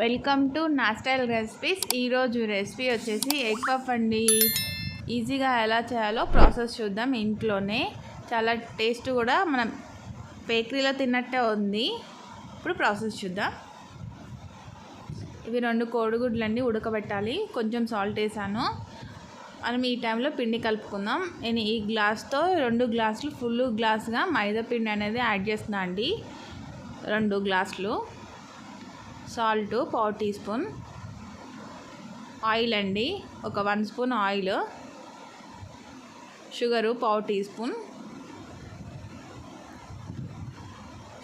Welcome to నా style recipes. ఈరోజు recipe వచ్చేసి ఎగ్ పఫ్ అండి. ఈజీగా ఎలా చేయాలో ప్రాసెస్ చూద్దాం. ఇంట్లోనే చాలా టేస్ట్ కూడా మనం బేకరీలో తిన్నట్టే ఉంది. ఇప్పుడు ప్రాసెస్ చూద్దాం. ఇవి 2 కోడిగుడ్లు అండి, ఉడకబెట్టాలి. కొంచెం సాల్ట్ వేసాను. మనం ఈ టైంలో పిండి కలుపుకుందాం. నేను ఈ గ్లాస్తో 2 గ్లాసులు ఫుల్ గ్లాస్గా మైదా పిండి అనేది యాడ్ చేస్తున్నా అండి. 2 గ్లాసులు సాల్ట్, 1/4 టీ స్పూన్ ఆయిల్ అండి, ఒక 1 spoon oil, sugar 1/4 teaspoon.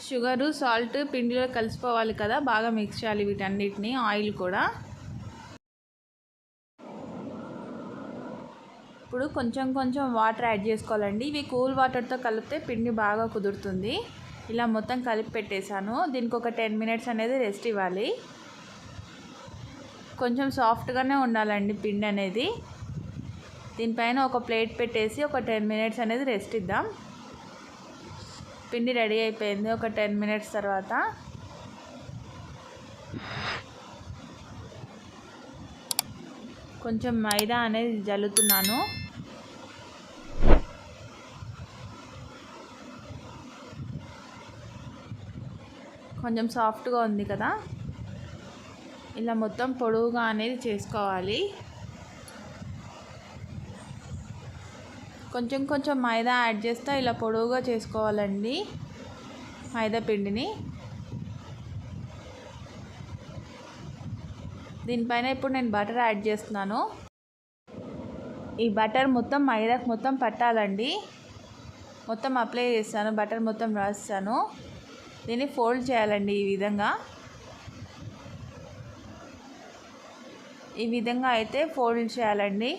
Sugar salt పిండిలో కలిసిపోవాలి కదా, బాగా మిక్స్ చేయాలి వీటన్నిటిని. ఆయిల్ కూడా. ఇప్పుడు కొంచెం కొంచెం వాటర్ యాడ్ చేసుకోవాలండి. ఇవి కూల్ వాటర్తో కలిపితే పిండి బాగా కుదురుతుంది. ఇలా మొత్తం కలిపి పెట్టేశాను. దీనికి ఒక 10 మినిట్స్ అనేది రెస్ట్ ఇవ్వాలి. కొంచెం సాఫ్ట్గానే ఉండాలండి పిండి అనేది. దీనిపైన ఒక ప్లేట్ పెట్టేసి ఒక 10 మినిట్స్ అనేది రెస్ట్ ఇద్దాం. పిండి రెడీ అయిపోయింది. ఒక 10 మినిట్స్ తర్వాత కొంచెం మైదా అనేది జల్లుతున్నాను. కొంచెం సాఫ్ట్గా ఉంది కదా, ఇలా మొత్తం పొడవుగా అనేది చేసుకోవాలి. కొంచెం కొంచెం మైదా యాడ్ చేస్తే ఇలా పొడవుగా చేసుకోవాలండి మైదా పిండిని. దీనిపైన ఇప్పుడు నేను బటర్ యాడ్ చేస్తున్నాను. ఈ బటర్ మొత్తం మైదాకు మొత్తం పట్టాలండి. మొత్తం అప్లై చేస్తాను, బటర్ మొత్తం రాస్తాను. దీన్ని ఫోల్డ్ చేయాలండి ఈ విధంగా అయితే ఫోల్డ్ చేయాలండి.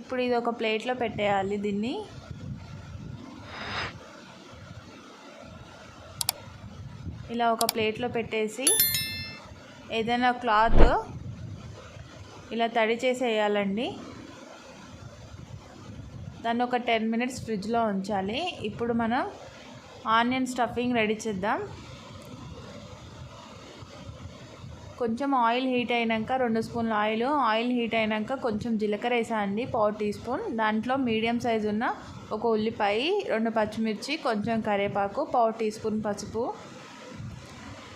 ఇప్పుడు ఇది ఒక ప్లేట్లో పెట్టేయాలి. దీన్ని ఇలా ఒక ప్లేట్లో పెట్టేసి ఏదైనా క్లాత్ ఇలా తడి చేసేయాలండి. దాన్ని ఒక 10 మినిట్స్ ఫ్రిడ్జ్లో ఉంచాలి. ఇప్పుడు మనం ఆనియన్ స్టఫింగ్ రెడీ చేద్దాం. కొంచెం ఆయిల్ హీట్ అయినాక 2 స్పూన్ల ఆయిల్ హీట్ అయినాక కొంచెం జీలకర్ర వేసా అండి, 1/4 టీ స్పూన్. దాంట్లో మీడియం సైజు ఉన్న ఒక ఉల్లిపాయ, 2 పచ్చిమిర్చి, కొంచెం కరివేపాకు, 1/4 టీ స్పూన్ పసుపు.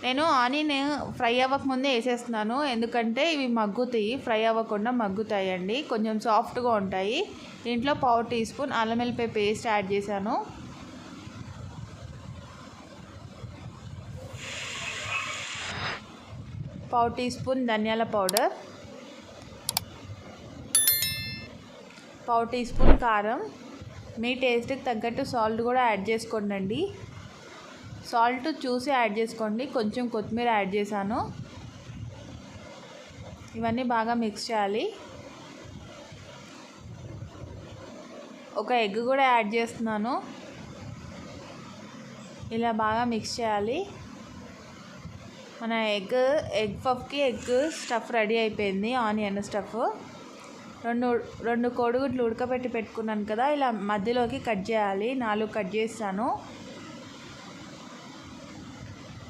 నేను ఆనియన్ ఫ్రై అవ్వకముందే వేసేస్తున్నాను, ఎందుకంటే ఇవి మగ్గుతాయి, ఫ్రై అవ్వకుండా మగ్గుతాయి అండి, కొంచెం సాఫ్ట్గా ఉంటాయి. దీంట్లో 1/4 టీ స్పూన్ అల్లం వెల్లిపాయ పేస్ట్ యాడ్ చేశాను. పావు టీ స్పూన్ ధనియాల పౌడర్, 1/4 టీ స్పూన్ కారం. మీ టేస్ట్కి తగ్గట్టు సాల్ట్ కూడా యాడ్ చేసుకోండి. సాల్ట్ చూసి యాడ్ చేసుకోండి. కొంచెం కొత్తిమీర యాడ్ చేశాను. ఇవన్నీ బాగా మిక్స్ చేయాలి. ఒక ఎగ్ కూడా యాడ్ చేస్తున్నాను. ఇలా బాగా మిక్స్ చేయాలి. మన ఎగ్ పఫ్కి ఎగ్ స్టఫ్ రెడీ అయిపోయింది, ఆనియన్ స్టఫ్. 2 కోడిగుడ్లు ఉడకబెట్టి పెట్టుకున్నాను కదా, ఇలా మధ్యలోకి కట్ చేయాలి. 4 కట్ చేస్తాను.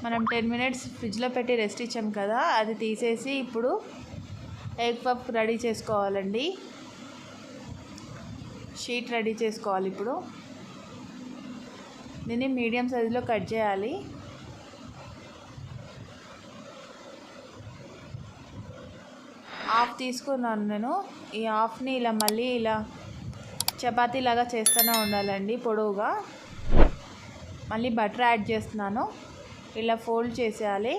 మనం 10 మినిట్స్ ఫ్రిడ్జ్లో పెట్టి రెస్ట్ ఇచ్చాం కదా, అది తీసేసి ఇప్పుడు ఎగ్ పఫ్ రెడీ చేసుకోవాలండి. షీట్ రెడీ చేసుకోవాలి. ఇప్పుడు దీన్ని మీడియం సైజులో కట్ చేయాలి. హాఫ్ తీసుకున్నాను నేను. ఈ హాఫ్ని ఇలా మళ్ళీ ఇలా చపాతీలాగా చేస్తూనే ఉండాలండి పొడవుగా. మళ్ళీ బటర్ యాడ్ చేస్తున్నాను. ఇలా ఫోల్డ్ చేసేయాలి.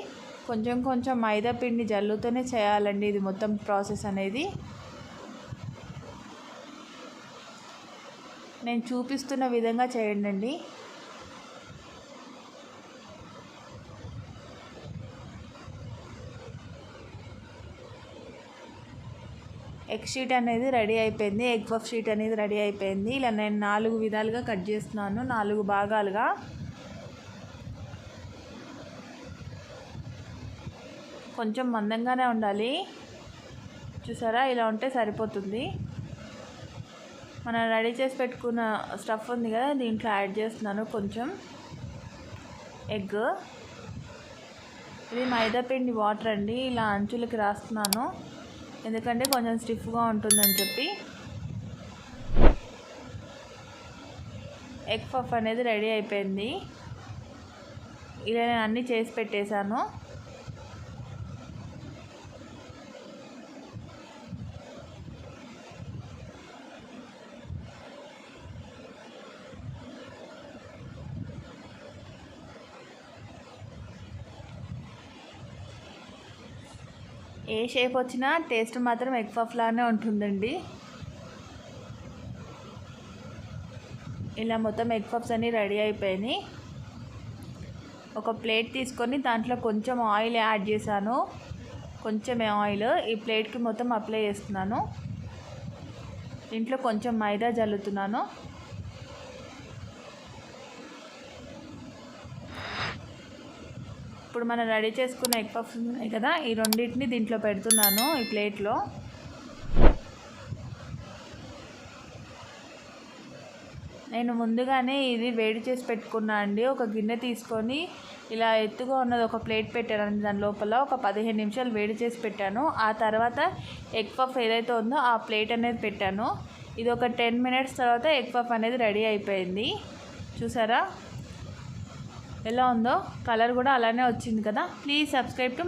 కొంచెం కొంచెం మైదా పిండి జల్లుతూనే చేయాలండి ఇది మొత్తం ప్రాసెస్ అనేది. నేను చూపిస్తున్న విధంగా చేయండి. ఎగ్ షీట్ అనేది రెడీ అయిపోయింది. ఎగ్ పఫ్ షీట్ అనేది రెడీ అయిపోయింది. ఇలా నేను 4 విధాలుగా కట్ చేస్తున్నాను, 4 భాగాలుగా. కొంచెం మందంగానే ఉండాలి, చూసారా, ఇలా ఉంటే సరిపోతుంది. మనం రెడీ చేసి పెట్టుకున్న స్టఫ్ ఉంది కదా, దీంట్లో యాడ్ చేస్తున్నాను కొంచెం ఎగ్. ఇది మైదా పిండి వాటర్ అండి, ఇలా అంచులకి రాస్తున్నాను ఎందుకంటే కొంచెం స్టిఫ్గా ఉంటుందని చెప్పి. ఎగ్ పఫ్ అనేది రెడీ అయిపోయింది. ఇలా నేను అన్నీ చేసి పెట్టేశాను. ఏ షేప్ వచ్చినా టేస్ట్ మాత్రం ఎగ్ పఫ్ లానే ఉంటుందండి. ఇలా మొత్తం ఎగ్ పఫ్స్ అన్నీ రెడీ అయిపోయినాయి. ఒక ప్లేట్ తీసుకొని దాంట్లో కొంచెం ఆయిల్ యాడ్ చేశాను. కొంచెం ఆయిల్ ఈ ప్లేట్కి మొత్తం అప్లై చేస్తున్నాను. దీంట్లో కొంచెం మైదా జల్లుతున్నాను. ఇప్పుడు మనం రెడీ చేసుకున్న ఎగ్ పఫ్స్ ఉన్నాయి కదా, ఈ రెండింటిని దీంట్లో పెడుతున్నాను ఈ ప్లేట్లో. నేను ముందుగానే ఇది వేడి చేసి పెట్టుకున్నా అండి. ఒక గిన్నె తీసుకొని ఇలా ఎత్తుగా ఉన్నది ఒక ప్లేట్ పెట్టాను. దాని లోపల ఒక 15 నిమిషాలు వేడి చేసి పెట్టాను. ఆ తర్వాత ఎగ్ పఫ్ ఏదైతే ఉందో ఆ ప్లేట్ అనేది పెట్టాను. ఇది ఒక 10 మినిట్స్ తర్వాత ఎగ్ పఫ్ అనేది రెడీ అయిపోయింది. చూసారా ఎలా ఉందో? కలర్ కూడా అలానే వచ్చింది కదా. Please subscribe to